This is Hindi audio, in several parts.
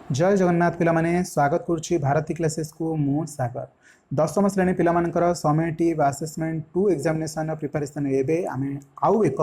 जय जगन्नाथ पिलामाने स्वागत करुच्ची भारती क्लासेस को मु सागर दशम श्रेणी पिलामानकर समेटिव असेसमेंट 2 एग्जामिनेशन प्रिपरेशन एबे आमे आउ एक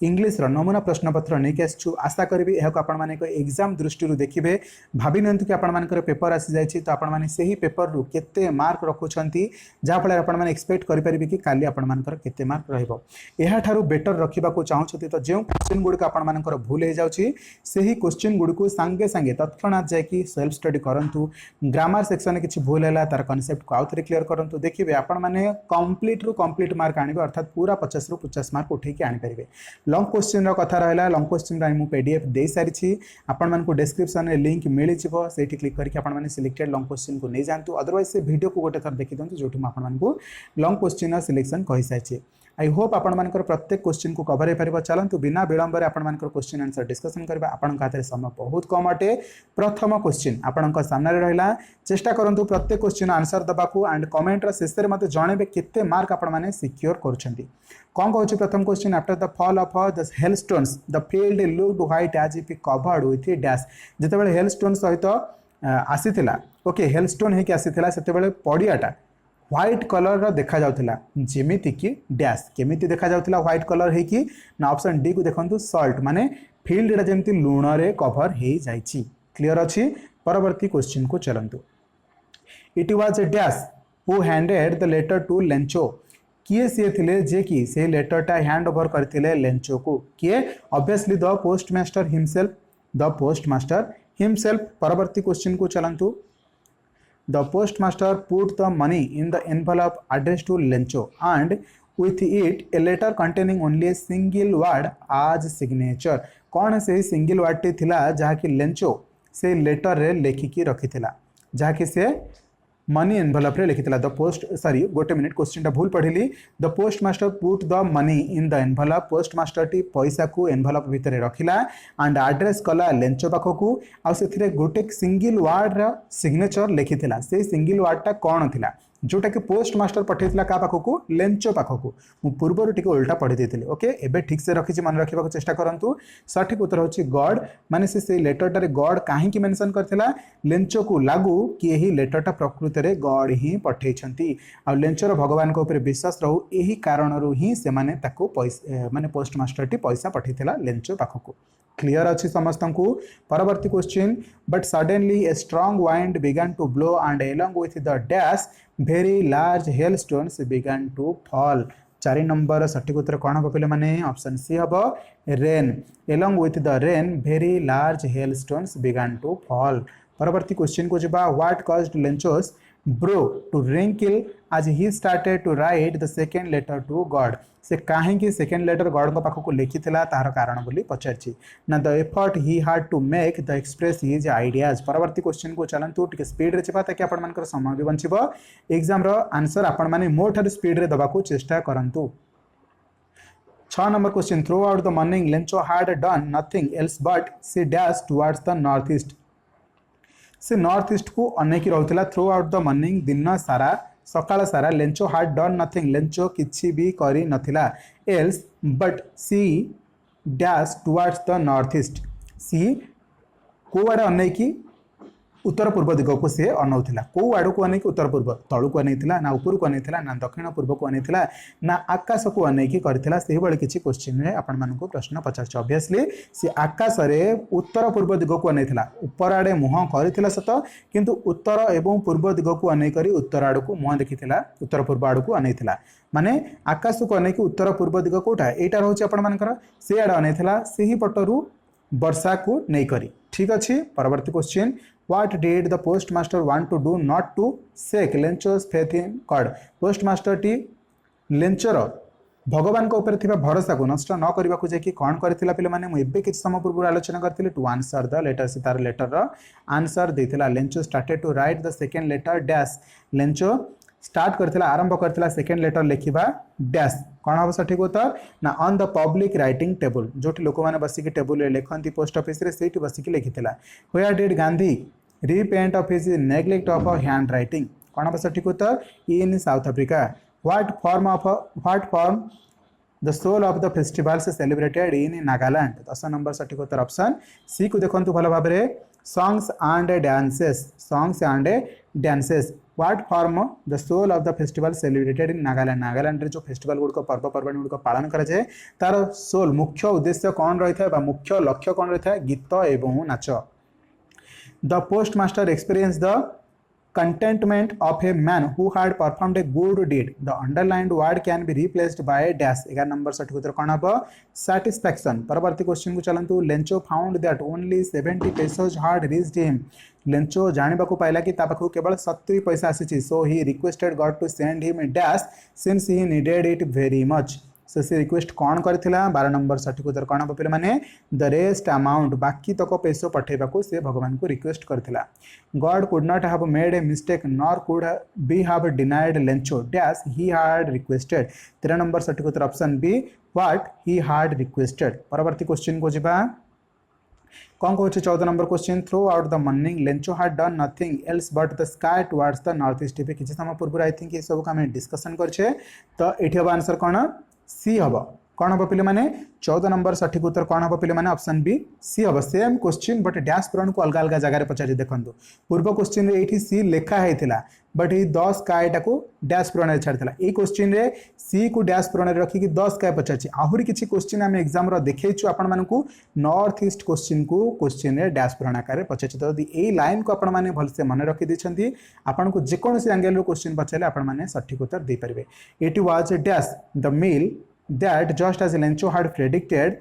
इंग्लिश नमूना प्रश्नपत्र नहीं आसु आशा करी यह आपण एग्जाम दृष्टि देखिए भावी नियंतु कि आपण पेपर आसी जाइए तो आपण से ही पेपर रु केते मार्क रखुंट जहाँफल आपण एक्सपेक्ट करेंगे कि काली आपंकर केते मार्क रहा बेटर रखा चाहते तो जो क्वेश्चन गुड़िक आपर भूल हो जाऊँगी से ही क्वेश्चन गुड़िक सांगे सांगे तत्क्षणात जाकि सेल्फ स्टडी करूँ ग्रामर सेक्शन में किसी भूल है तार कनसेप्ट को आउ थे क्लीयर करूँ देखिए आपण मैंने कंप्लीट रु कंप्लीट मार्क आने अर्थात पूरा 50 रु 50 मार्क उठेकी आनीपारे लंग क्वेश्चन कथा रहा लंग क्वेश्चन मुझे पीडीएफ दे सारी आपण को डिस्क्रिप्शन में लिंक मिल से क्लिक करके सिलेक्टेड लंग क्वेश्चन को नहीं जातु अदरवाइज से वीडियो को गोटे थर देखी दिखाँ जो आपको लंग क्वेश्चन सिलेक्शन कही सारी आई होप आपर प्रत्येक क्वेश्चन को कवर हो पार चलतु बिना विलंब आपर क्वेश्चन आंसर डिस्कसन करवा आपण हाथ में समय बहुत कम अटे प्रथम क्वेश्चन आपण सामने रहा चेष्टा करूँ प्रत्येक क्वेश्चन आंसर देवाक एंड कमेंट शेष में मत जनइबे केते मार्क आपने सिक्योर करुँच कौन कहूँ प्रथम question after the fall of the hailstones the field looked white as if covered with dash जितेबाला हेलस्टोन सहित आसीथिला ओके हेलस्टोन होकर आसीथिला सेतेबाला पड़ियाटा व्हाइट कलर देखा जाउथिला जेमिति कि डैश केमिति देखा जाउथिला व्हाइट कलर है कि ना ऑप्शन डी को देखंतु सॉल्ट माने फील्ड जेमति लुण रे कवर हो जाइछि क्लियर अछि परवर्ती क्वेश्चन को चलंतु it was a dash who handed the letter to Lencho किए सी थिले जे कि से लेटरटा हैंड ओवर करथिले लेंचो को किए ऑब्वियसली द पोस्टमास्टर हिमसेल्फ परवर्ती क्वेश्चन को चलंतु The postmaster put the money in the envelope addressed to Lencho and with it a letter containing only a single word as signature. कौन से सिंगल वर्ड टी थिला जहाँ कि लेंचो से लेटर रे लेखिकी रखिथिला जहाँ कि से मनी एनवेलप रे लिखिथिला द पोस्ट सॉरी गोटे मिनिट क्वेश्चन भूल पढ़ी the postmaster put the money in the envelope postmaster T पैसा को एनवेलप भितर रखिला एंड एड्रेस कला लेंचो पाखकू आ से गोटे सिंगल वर्ड रा सिग्नेचर लिखिथिला से सिंगल वर्डटा कौन थिला जोटा कि पोस्टमास्टर पठेइथिला का पाखकू लेंचो पाखकू मु पूर्वर टिके उल्टा पढ़ी देथिली ओके एबे ठीक से रखिछि मन रखिबा को चेष्टा करंतु सठिक उत्तर होछि गॉड माने से लेटरटारे गॉड काहे कि मेंशन करथिला लेंचो को लागू कि एही लेटरटा प्रकृति रे गॉड ही पठेइछंती आ लेंचोर भगवान को ऊपर विश्वास रहू एही कारणरू ही से माने ताको पैसा माने पोस्टमास्टर टी पैसा पठेइथिला लेंचो पाखकू क्लियर अच्छी समस्त को परवर्ती question but suddenly a strong wind began to blow and along with the dash very large hailstones began to fall 4 number सठिक उत्तर कौन हम पे मैंने ऑप्शन सी हम rain along with the rain very large hailstones began to fall परवर्ती क्वेश्चन को जब what caused Lencho's brow to wrinkle as he started to write the second letter to God से कहीं सेकेंड लेटर गॉड को पाखक लिखी तार कारण बोली पचार ना the effort he hard to make the express his ideas परवर्ती क्वेश्चन को चलतु टे स्पीड रे चेपा ताकि आपर समय भी बंचब एग्जाम आंसर आपण मैंने मो ठार स्पीड रे दबा चेष्टा करंतु 6 number question throughout the morning Lencho had done nothing else but see dash towards the north east से नॉर्थ ईस्ट को अनेक रहुला थ्रू आउट द मॉर्निंग दिन सारा सकाळ सारा Lencho had done nothing Lencho किछि भी करी नथिला else but see dash towards the north east see को आड़े अनेकी उत्तर पूर्व दिग को सी अनौला कौ आड़ को अनेक उत्तर पूर्व तलू को अनेला ना ऊपर को अनेला ना दक्षिण पूर्व को अनेला ना आकाश को अनेकी करथिला सेहि बळे किछि क्वेश्चन रे आपण मानको प्रश्न पचार ऑब्वियसली सी आकाश रे उत्तर पूर्व दिग को अनेला ऊपर आड़े मुह करथिला सत किंतु उत्तर एवं पूर्व दिग को अनेक करी उत्तर आड़ को मुह देखिथिला उत्तर पूर्व आड़ को अनेथिला माने आकाश को अनेक उत्तर पूर्व दिग कोटा एटा रहउछि आपण मानकर से आड़ अनेथिला सेहि पटरू वर्षा को नहीं करी ठीक अच्छे परवर्ती question What did the postmaster want to do not to shake Lencho's faith in God? Postmaster टी लेंचर भगवान को ऊपर थिबा भरोसा को नष्ट न करबा को जेकी कोन करथिला पिले माने एबे किछ समय पूर्व आलोचना करथिले टू आंसर द लेटर से तार लेटर रो आंसर देथिला Lencho started to write the second letter dash Lencho start करथिला आरंभ करथिला सेकंड लेटर लिखिबा डैश कौन हम सठिक उत्तर ना on the public writing table जोटी लोक मैंने बसिक टेबुल लिखती पोस्ट ऑफिस रे सेठी बसिक लिखिथिला where did Gandhi repent of his neglect of handwriting कौन हम सठिक उत्तर in South Africa what form the soul of the festivals celebrated in Nagaland 10 number सठिक उत्तर ऑप्शन सी को देखंतु भल भाबरे songs and dances, songs and dances. What form the soul of the festival celebrated in Nagaland? Nagaland रे जो फेस्टिवल गुड़ को पर्व पर्वाणी गुड़ को पालन करा जाए तार सोल मुख्य उद्देश्य कौन रही है मुख्य लक्ष्य कौन रही है गीत एवं नाच. The postmaster experienced the contentment of a man who had performed a good deed. The underlined word can be replaced by a dash. 11 number सठिक उत्तर कौन हम satisfaction. परवर्ती क्वेश्चन को चलतु. Lencho found that only 70 pesos had reached him. Lencho जानिबा को पाइला कि ता पाखु केवल 70 पैसा आसी. So he requested God to send him a dash since he needed it very much. से रिक्वेस्ट कौन करथिला 12 नंबर सठिक उत्तर कौन हम पे माने द रेस्ट अमाउंट बाकी तक पैसा पठेबा को से भगवान को रिक्वेस्ट करथिला. God could not have made a mistake nor could be have denied Lencho dash he had requested. 13 number सठिक उत्तर option B what he had requested. परवर्ती क्वेश्चन को जिबा कौन कहूँ 14 number question. Throughout the morning Lencho had done nothing else but the sky towards the north east. किसी समय पूर्व आई थिंक ये सब आम डिस्कसन करछे तो ये हम आंसर कौन सी हम कौन हम पे माने 14 नंबर सठिक उत्तर कौन हम पे माने ऑप्शन बी सी हम. सेम क्वेश्चन बट डैश पूरण को अलग अलग जगह पचारि देखो. पूर्व क्वेश्चन रे एठी सी लेखा होता बट ये 10 स्काई टाको डैश पूरण छाड़ीला. ये क्वेश्चन रे सी को डैश पूरण रखिक 10 स्काई पचार. आहरी किसी क्वेश्चन आम एग्जाम देखु आपण मानकू नॉर्थ ईस्ट क्वेश्चन को क्वेश्चन रे डैश पूरण आकार पचार. तो यदि ये लाइन को आपण माने भलसे मन रखी देछंती आपण को जेकोसी एंगल रो क्वेश्चन पचारे आपण माने सठिक उत्तर दे परिबे. It was dash the meal that just as Lencho had predicted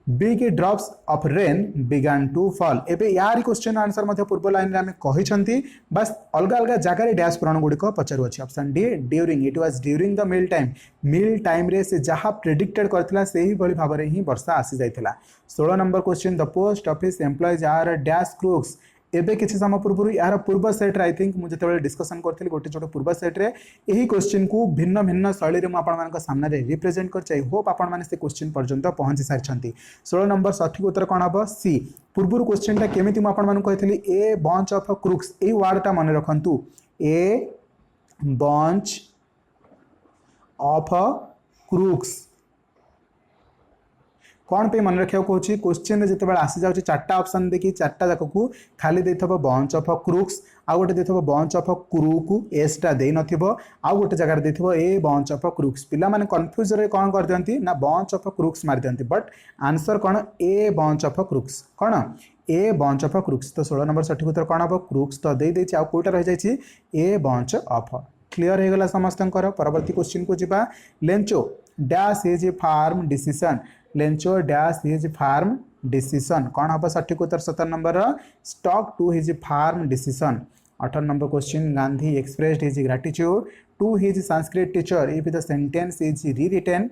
big drops of rain began to fall. एबे यार क्वेश्चन आंसर मध्य पूर्व लाइन रे हमें कहिसंती बस अलग अलग जगह रे डैश पूरण गुडी को पचारु अछि. Option D during. It was during the meal time रे से जहा प्रेडिक्टेड करथिला सेही भली भाव रे ही वर्षा आसी जाइथिला. 16 number question. The post office employees are dash crooks. एबे किसी समय पूर्व यार पूर्व सेट्रे आई थिंक मुझे डिस्कसन करी गोटे छोटे पूर्व सेट्रे यही क्वेश्चन को भिन्न भिन्न शैली में आपण सामने रिप्रेजेंट कर होप आपण मैंने से क्वेश्चन पर्यंत पहुंची सारी. 16 नंबर सठिक उत्तर कौन हम सी. पूर्व क्वेश्चन केमी मुझे ए बंच ऑफ क्रूक्स ये वर्डटा मन रखु. ए बंच ऑफ क्रूक्स कौन पे मन रखा कहूँ क्वेश्चन जो आसी जाऊँगी 4टा ऑप्शन देखिए 4टा जाक को खाली देथबो बंच ऑफ क्रूक्स आ गोटे देथबो बंच ऑफ क्रू को एसटा दे नथिबो आ गोटे जगह देथबो ए बंच ऑफ क्रूक्स. पिला माने कंफ्यूज रे कौन कर दियंती ना बंच ऑफ क्रूक्स मार दियंती बट आंसर कौन ए बंच ऑफ क्रूक्स कौन ए बंच ऑफ क्रूक्स. तो 16 नंबर सठिक उत्तर कौन हम क्रूक्स तो दे देछि आ कोटा रह जाइछि ए बंच ऑफ. क्लियर हो गला समस्तंकर. परवर्ती क्वेश्चन को जिबा. Lencho dash is a farm decision. Lencho dash his farm decision कौन हम सठिक उत्तर 17 number stuck to his farm decision. 18 number question. Gandhi expressed his gratitude to his Sanskrit teacher if the sentence is rewritten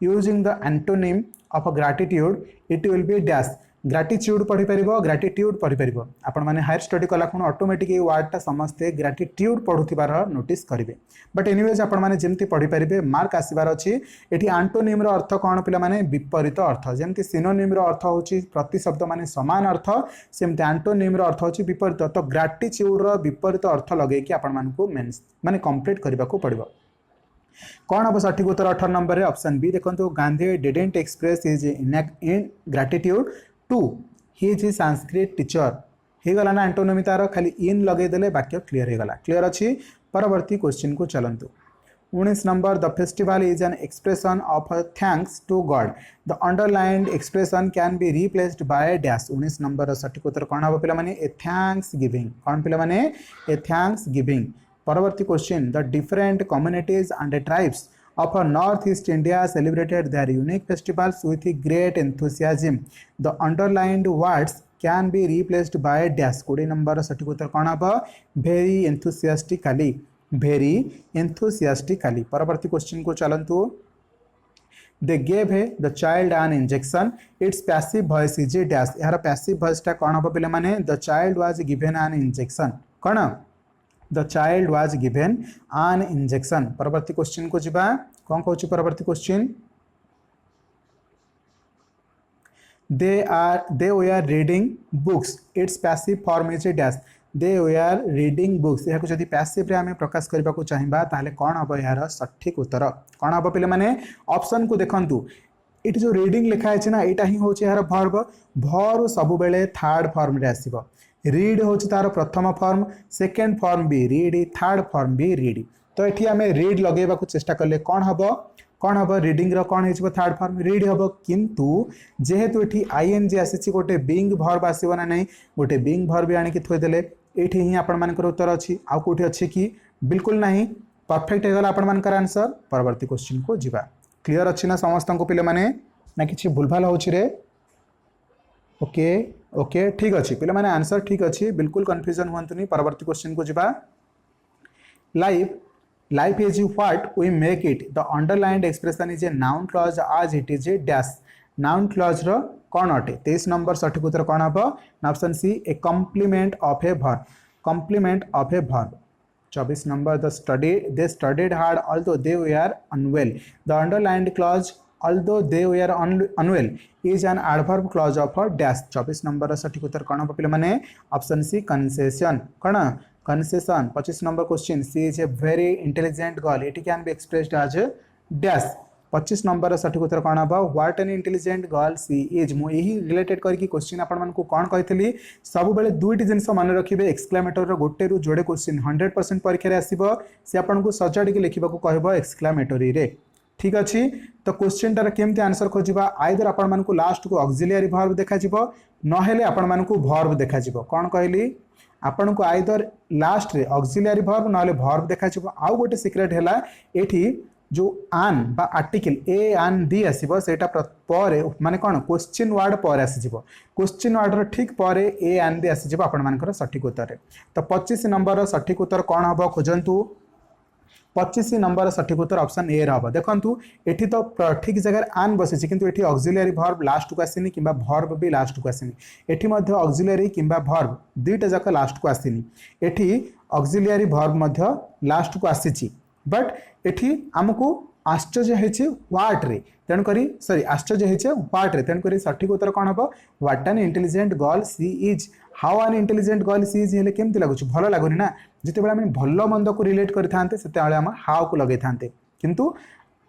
using the antonym of gratitude it will be dash. Gratitude पढ़ी पार ग्रैटिट्यूड पढ़ी पार आपण मैंने हायर स्टडी कला खुण ऑटोमेटिक ये वर्डटा समस्ते ग्रैटिट्यूड पढ़ुथिबार नोटिस करेंगे. बट एनीवेज आपण मैंने जमती पढ़ी पारे मार्क आसबार अच्छी. ये आंटोनिम रो अर्थ कौन पिला माने विपरीत अर्थ. जमती सिनोनिम रो अर्थ होची प्रति शब्द माने समान अर्थ सेमती आंटोनिम रो अर्थ होची विपरीत. तो ग्रैटिट्यूड रो विपरीत अर्थ लगे कि आपण मानकू माने कंप्लीट करबा को पड़िबो. कौन हम सठिक उत्तर 18 नंबर ऑप्शन बी देखो. Gandhi didn't express his ingratitude to his Sanskrit teacher हो गला ना एंटोनिम तार खाली इन लगेदेले वाक्य क्लियर हो गला. क्लियर अच्छी. परवर्ती क्वेश्चन को चलतु. 19 number. The festival is an expression of thanks to God. The underlined expression can be replaced by dash. 19 number सठिक उत्तर कौन हम पे माने ए थैंक्स गिविंग. कौन पे माने ए थैंक्स गिविंग. परवर्ती question. The different communities and tribes of Northeast India celebrated their unique festivals with great enthusiasm. The underlined words can be replaced by dash. 20 number सठिक उत्तर कौन हम very enthusiastically. very enthusiastically. परवर्ती क्वेश्चन को चलतु. They gave the child an injection. Its passive voice is a dash. यार passive voice टा कौन हम पे माने the child was given an injection. कौन the child was given an injection. परवर्ती क्वेश्चन को जिबा. कौन कहूँ परवर्ती question. they were reading books. Its passive form is a dash. they were reading books. यह जदि पैसिव रे आमे प्रकाश करबा को चाहिबा ताले कौन हम यार सठिक उत्तर कौन हम पे माने ऑप्शन को देखंतु. ये जो रीडिंग लिखा है ना यहाँ ही हूँ यार भर्ब भर्ब सब बेले थर्ड फॉर्म रे आसीबो रीड हूँ तार प्रथम फॉर्म सेकेंड फॉर्म भी रीड थर्ड फॉर्म भी रीड तो ये आम रीड लगेगा चेष्टा कले कौन हम रीडिंग कौन हो थर्ड फॉर्म रीड हम किंतु जेहेतु ये आईएनजी आसी गोटे बीइंग भर्ब आसो ना नहीं गोटे बीइंग भर्ब आनिक थोदेले ये ही आपण उत्तर अच्छी आउ कौटी अच्छे कि बिल्कुल ना परफेक्ट होगा आपण आंसर परवर्ती क्वेश्चन को जीवा क्लियर अच्छी ना समस्त को पिले माने ना कि भूलभाल होची रे ओके ओके ठीक अच्छे पिले माने आंसर ठीक अच्छी बिल्कुल कन्फ्यूजन हुआ परवर्ती क्वेश्चन को जीवा life is what we make it the underlined expression is a noun clause as it is a dash noun clause रो कौन अटे 23 नंबर सठिक उत्तर कौन हम option C a complement of a verb complement of a verb 24 number they studied hard although they were unwell the underlined clause although they were unwell is an adverb clause of a dash 24 number सठिक उत्तर कौन हम पे माने ऑप्शन सी कंसेशन कौन concession 25 number question she is a very intelligent girl it can be expressed as dash 25 number सठिक उत्तर कौन हम what an intelligent girl she is मु यही रिलेटेड करके क्वेश्चन आपण को कौन कही सब बेले दुईट जिनस मन रखिए एक्सक्लामेटर गोटे रु जोड़े क्वेश्चन 100% परीक्षा आसो सी आपन को सजाड़ी लिखा कह एक्सक्लामेटरी रे ठीक अच्छे तो क्वेश्चन टार केमती आंसर खोजा आइदर आपण को लास्ट को ऑक्सिलियरी वर्ब देखा ना आपण को वर्ब देखा कौन कहली आपण को आइदर लास्ट रे ऑक्सिलियरी वर्ब ना वर्ब देखा आउ गोटे सिक्रेट है ये जो आन बा आर्टिकल ए आन दी आसीबो सेटा पर माने कौन क्वेश्चन वर्ड पर आसीजिबो क्वेश्चन वर्ड ठीक पर ए आन दी आसीजिबो आपण मानकर सठिक उत्तर तो 25 नंबर सठिक उत्तर कौन हम खोजंतु 25 नंबर सठिक उत्तर ऑप्शन ए हम देखंतु एठी तो ठीक जगह आन बसिछि किंतु एठी ऑक्सिलियरी वर्ब लास्ट को आसीनी किंबा वर्ब भी लास्ट को आसीनी एठी मध्ये ऑक्सिलियरी किंबा वर्ब दुईटा जाक लास्ट को आसीनी एठी ऑक्सिलियरी वर्ब मध्ये लास्ट को आसीछि बट एठी आमको आश्चर्य होइछे व्हाट रे तेणुक सॉरी आश्चर्य होइछे व्हाट रे तेणुक सठिक उत्तर कौन हम what an intelligent girl she is how an intelligent girl she is हेले केमती लागुछ भलो लागुनी ना जिते आम भल मंद को रिलेट करते से आम हाउ को लगे था किंतु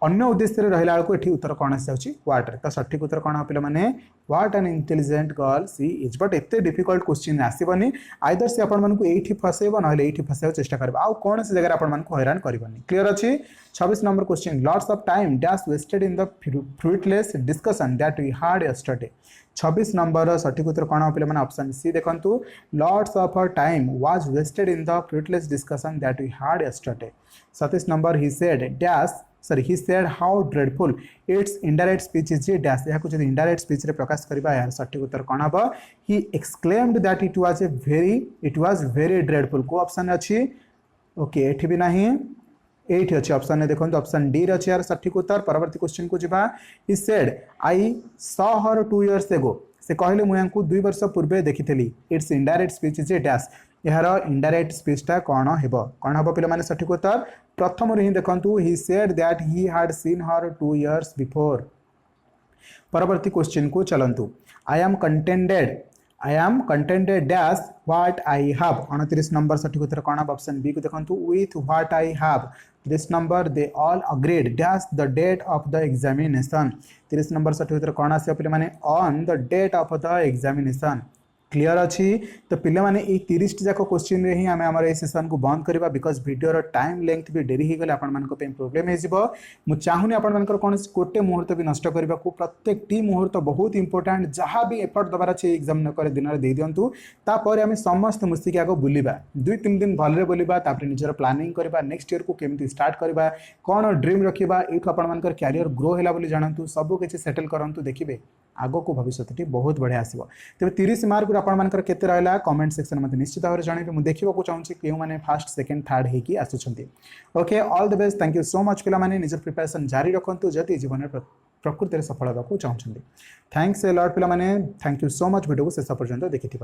अन्य उद्देश्य रहा बेलू ये उत्तर कौन आसी व्हाट रे तो सठिक उत्तर कौन पे मैंने what an intelligent girl she is but एत डिफिकल्ट क्वेश्चन आसबनी आइदर से आपको फसैब ना ये फसैब चेष्टा कर आउ कौन से जगह आपको हैरान करनी क्लीयर अच्छी 26 number question lots of time dash wasted in the fruitless discussion that we had yesterday 26 number सठिक उत्तर कौन हम पे ऑप्शन सी देखंतु lots of time was wasted in the fruitless discussion that we had yesterday 27 number he said dash sorry he said how dreadful its indirect speech is dash या कुछ इनडायरेक्ट स्पीच रे प्रकाश करबा यार सठिक उत्तर कौन हम he exclaimed that it was very dreadful को ऑप्शन अच्छी ओके एठी भी नहीं एठी अच्छी ऑप्शन देखो ऑप्शन डी अच्छी यार सठिक उत्तर परवर्ती क्वेश्चन को जीवा he said I saw her 2 years ago से कहले मु यांकु 2 वर्ष पूर्वे देखिथली it's indirect speech is dash यार इनडायरेक्ट स्पीचटा कौन हम पे मैंने सठिक उत्तर प्रथम ही देखंतु he said that he had seen her 2 years before परवर्ती क्वेश्चन को चलंतु I am contented dash what I have 29 number सठिक उत्तर कौन ऑप्शन बी को देखंतु with what I have 30 number they all agreed dash the date of the examination 30 number सठिक उत्तर कौन आसे पे माने on the date of the examination clear अच्छी तो पिले माने ये 30 जाक क्वेश्चन रे ही आम आम सेसन को बंद करवा बिकज वीडियो टाइम लेंथ भी डेरी हो गले आपण प्रोब्लेम हो चाहूनी आपण कौन गोटे मुहूर्त भी नष्ट करने को प्रत्येक टी मुहूर्त बहुत इंपोर्टाट जहाँ भी एफर्ट दबार अच्छे एग्जाम दिन में दे दिंतु तापर आम समस्त मिसिक आग बुलवा 2-3 दिन भलरे बुलवा निजर प्लानिंग करवा नेक्स्ट ईयर को केमती स्टार्ट करवा कौन ड्रीम रखा ये आपण क्यारियर ग्रो है जानतु सब किसी सेटल करूँ देखिए आग को भविष्य बहुत बढ़िया आसो तेज 30 मार्क आपंकर केते रहा कमेंट सेक्शन में निश्चित भाव में जनइबे मुझे देखा चाहूँगी क्यों मैंने फास्ट सेकेंड थर्ड होगी आसुँच okay all the best thank you so much पे निजर प्रिपरेशन जारी रखु जदि जीवन में प्रकृति सफल होगा चाहते थैंक्स ए लॉट पे thank you so much video को शेष पर्यंत देखि।